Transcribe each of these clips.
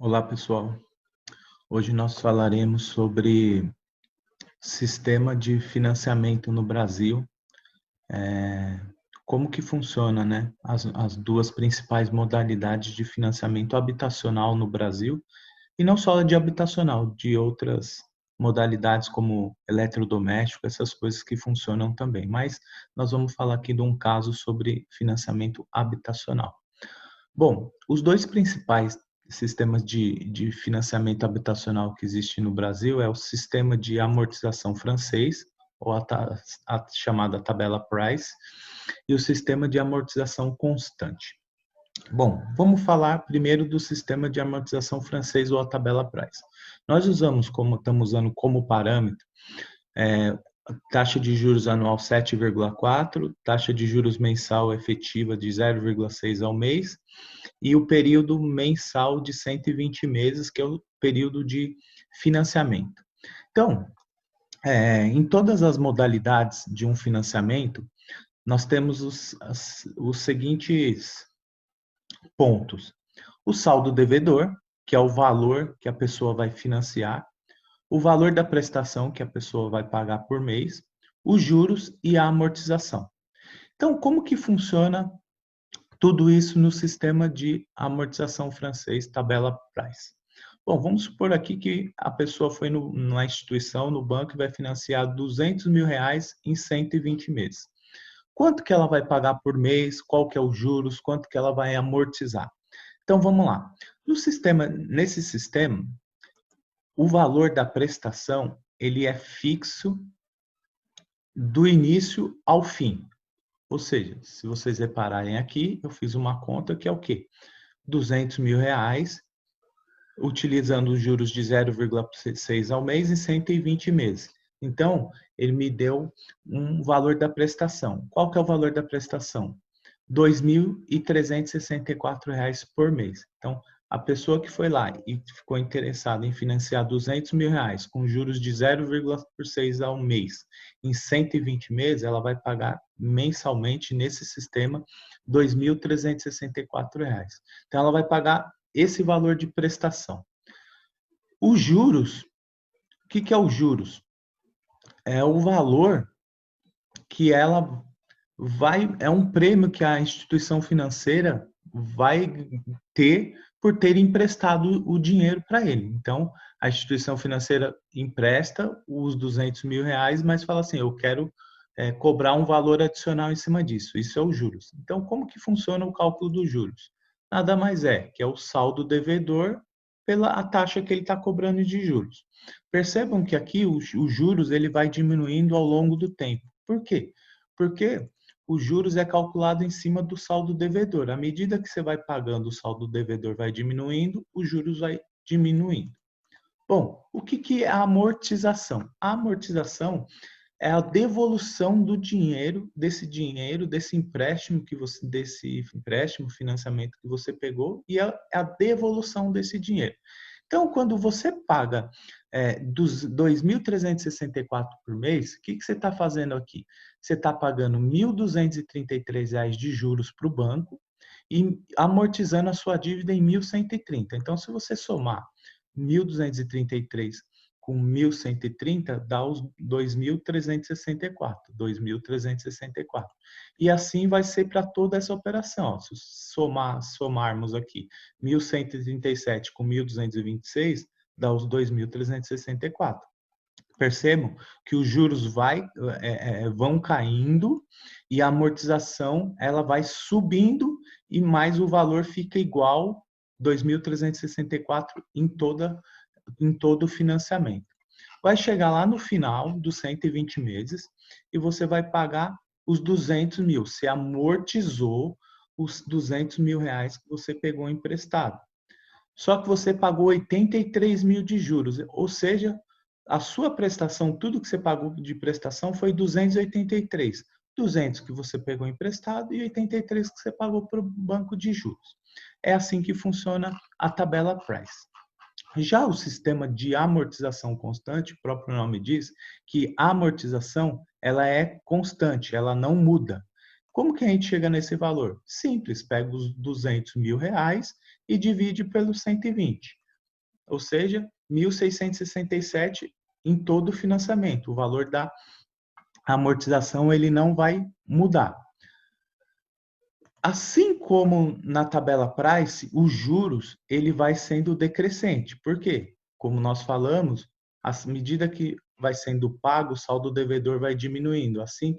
Olá, pessoal. Hoje nós falaremos sobre sistema de financiamento no Brasil, como que funciona, né? As duas principais modalidades de financiamento habitacional no Brasil, e não só de habitacional, de outras modalidades como eletrodoméstico, essas coisas que funcionam também. Mas nós vamos falar aqui de um caso sobre financiamento habitacional. Bom, os dois principais sistemas de financiamento habitacional que existe no Brasil é o sistema de amortização francês, ou a chamada tabela Price, e o sistema de amortização constante. Bom, vamos falar primeiro do sistema de amortização francês ou a tabela Price. Nós estamos usando como parâmetro é, taxa de juros anual 7,4, taxa de juros mensal efetiva de 0,6 ao mês e o período mensal de 120 meses, que é o período de financiamento. Então, em todas as modalidades de um financiamento, nós temos os seguintes pontos. O saldo devedor, que é o valor que a pessoa vai financiar, o valor da prestação que a pessoa vai pagar por mês, os juros e a amortização. Então, como que funciona tudo isso no sistema de amortização francês, tabela Price? Bom, vamos supor aqui que a pessoa foi na instituição, no banco, e vai financiar R$ 200.000 em 120 meses. Quanto que ela vai pagar por mês? Qual que é os juros? Quanto que ela vai amortizar? Então, vamos lá. Nesse sistema, o valor da prestação ele é fixo do início ao fim. Ou seja, se vocês repararem aqui, eu fiz uma conta que é o quê? R$ 200.000, utilizando os juros de 0,6 ao mês em 120 meses. Então, ele me deu um valor da prestação. Qual que é o valor da prestação? R$ 2.364 por mês. Então, a pessoa que foi lá e ficou interessada em financiar R$ 200.000 com juros de 0,6 ao mês em 120 meses, ela vai pagar mensalmente nesse sistema R$ 2.364. Então, ela vai pagar esse valor de prestação. Os juros, o que é os juros? É o valor que ela é um prêmio que a instituição financeira vai ter por ter emprestado o dinheiro para ele. Então, a instituição financeira empresta os R$ 200.000, mas fala assim, eu quero cobrar um valor adicional em cima disso. Isso é os juros. Então, como que funciona o cálculo dos juros? Nada mais é que é o saldo devedor pela a taxa que ele está cobrando de juros. Percebam que aqui os juros ele vai diminuindo ao longo do tempo. Por quê? Porque os juros é calculado em cima do saldo devedor. À medida que você vai pagando, o saldo devedor vai diminuindo, os juros vai diminuindo. Bom, o que é a amortização? A amortização é a devolução do dinheiro, desse empréstimo financiamento que você pegou, e é a devolução desse dinheiro. Então, quando você paga dos 2.364 por mês, o que você está fazendo aqui? Você está pagando R$ 1.233 de juros para o banco e amortizando a sua dívida em 1.130. Então, se você somar 1.233 com 1.130 dá os 2.364, 2.364. E assim vai ser para toda essa operação. Se somarmos aqui 1.137 com 1.226, dá os 2.364. Percebam que os juros vão caindo e a amortização ela vai subindo e mais o valor fica igual 2.364 em todo o financiamento. Vai chegar lá no final dos 120 meses e você vai pagar os 200 mil. Você amortizou os R$ 200.000 que você pegou emprestado. Só que você pagou 83 mil de juros, ou seja, a sua prestação, tudo que você pagou de prestação foi 283. 200 que você pegou emprestado e 83 que você pagou para o banco de juros. É assim que funciona a tabela Price. Já o sistema de amortização constante, o próprio nome diz que a amortização ela é constante, ela não muda. Como que a gente chega nesse valor? Simples, pega os R$ 200.000 e divide pelos 120. ou seja, 1.667 em todo o financiamento. O valor da amortização ele não vai mudar. Assim como na tabela price, os juros ele vai sendo decrescente. Por quê? Como nós falamos, à medida que vai sendo pago, o saldo devedor vai diminuindo. Assim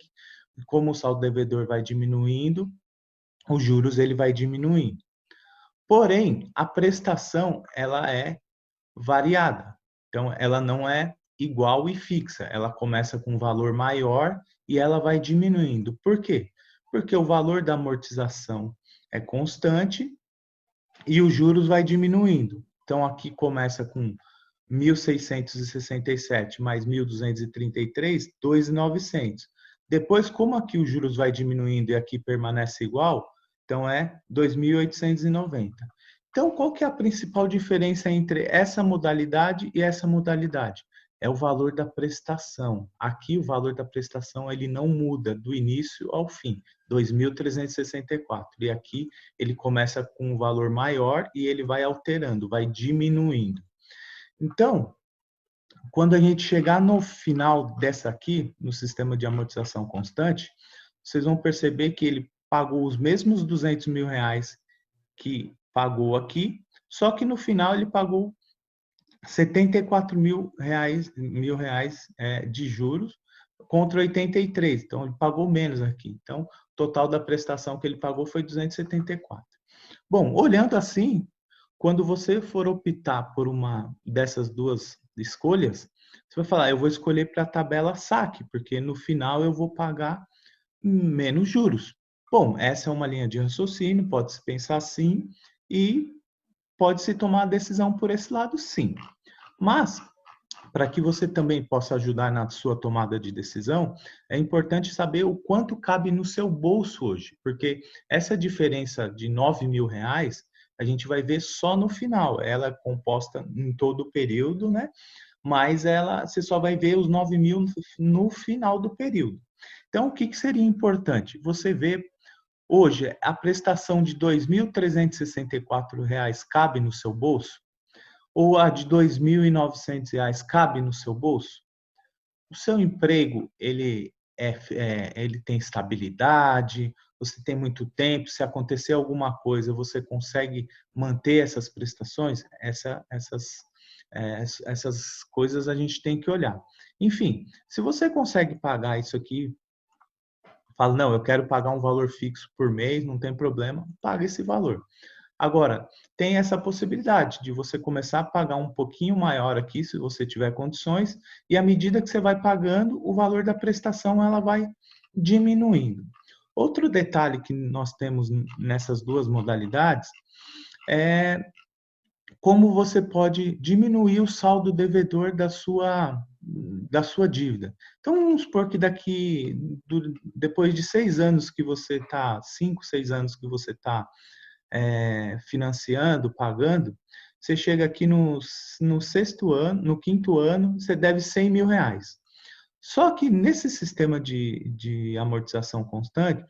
como o saldo devedor vai diminuindo, os juros ele vai diminuindo. Porém, a prestação ela é variada. Então, ela não é igual e fixa. Ela começa com um valor maior e ela vai diminuindo. Por quê? Porque o valor da amortização é constante e os juros vai diminuindo. Então, aqui começa com 1.667 mais 1.233, 2.900. Depois, como aqui os juros vai diminuindo e aqui permanece igual, então é 2.890. Então, qual que é a principal diferença entre essa modalidade e essa modalidade? É o valor da prestação. Aqui o valor da prestação ele não muda do início ao fim, 2.364. E aqui ele começa com um valor maior e ele vai alterando, vai diminuindo. Então, quando a gente chegar no final dessa aqui, no sistema de amortização constante, vocês vão perceber que ele pagou os mesmos 200 mil reais que pagou aqui, só que no final ele pagou 74 mil reais de juros contra 83. Então, ele pagou menos aqui. Então, o total da prestação que ele pagou foi 274. Bom, olhando assim, quando você for optar por uma dessas duas escolhas, você vai falar, eu vou escolher para a tabela saque, porque no final eu vou pagar menos juros. Bom, essa é uma linha de raciocínio, pode-se pensar assim, e pode-se tomar a decisão por esse lado, sim. Mas, para que você também possa ajudar na sua tomada de decisão, é importante saber o quanto cabe no seu bolso hoje, porque essa diferença de 9 mil reais, a gente vai ver só no final. Ela é composta em todo o período, né? Mas você só vai ver os 9 mil no final do período. Então, o que seria importante? Você vê hoje a prestação de R$ 2.364 cabe no seu bolso? Ou a de R$ 2.900 cabe no seu bolso? O seu emprego, ele tem estabilidade, você tem muito tempo, se acontecer alguma coisa, você consegue manter essas prestações? Essas coisas a gente tem que olhar. Enfim, se você consegue pagar isso aqui, fala, não, eu quero pagar um valor fixo por mês, não tem problema, paga esse valor. Agora, tem essa possibilidade de você começar a pagar um pouquinho maior aqui, se você tiver condições, e à medida que você vai pagando, o valor da prestação ela vai diminuindo. Outro detalhe que nós temos nessas duas modalidades é como você pode diminuir o saldo devedor da sua dívida. Então, vamos supor que depois de 6 anos que você está, 5, 6 anos que você está financiando, pagando, você chega aqui no sexto ano, no quinto ano, você deve 100 mil reais. Só que nesse sistema de amortização constante,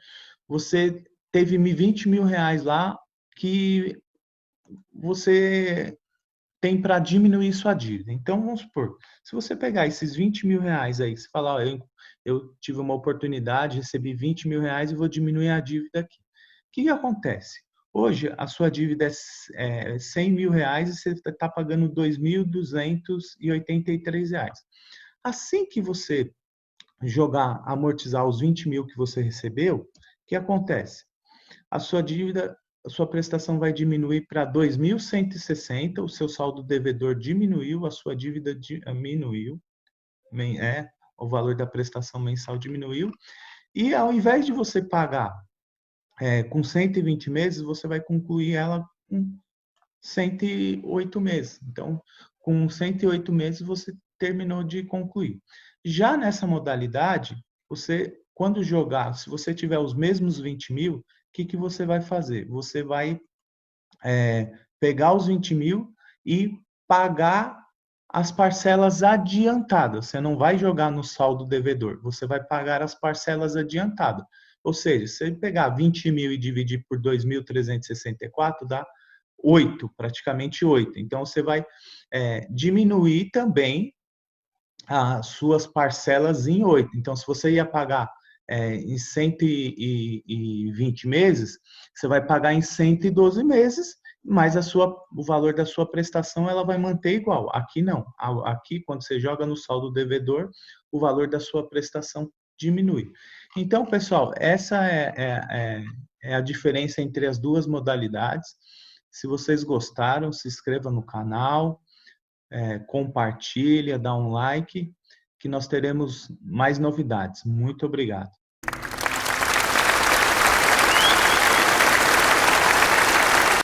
você teve 20 mil reais lá que você tem para diminuir sua dívida. Então, vamos supor, se você pegar esses 20 mil reais aí, você falar, eu tive uma oportunidade, recebi 20 mil reais e vou diminuir a dívida aqui. O que acontece? Hoje, a sua dívida é 100 mil reais e você está pagando 2.283 reais. Assim que você amortizar os 20 mil que você recebeu, o que acontece? A sua prestação vai diminuir para 2.160, o seu saldo devedor diminuiu, a sua dívida diminuiu, o valor da prestação mensal diminuiu, e ao invés de você pagar com 120 meses, você vai concluir ela com 108 meses. Então, com 108 meses, você terminou de concluir. Já nessa modalidade, quando jogar, se você tiver os mesmos 20 mil, o que você vai fazer? Você vai pegar os 20 mil e pagar as parcelas adiantadas. Você não vai jogar no saldo devedor, você vai pagar as parcelas adiantadas. Ou seja, se você pegar 20 mil e dividir por 2.364, dá 8, praticamente 8. Então, você vai diminuir também as suas parcelas em 8. Então, se você ia pagar em 120 meses, você vai pagar em 112 meses, mas o valor da sua prestação ela vai manter igual. Aqui não. Aqui, quando você joga no saldo devedor, o valor da sua prestação diminui. Então, pessoal, essa é a diferença entre as duas modalidades. Se vocês gostaram, se inscreva no canal, compartilha, dá um like, que nós teremos mais novidades. Muito obrigado.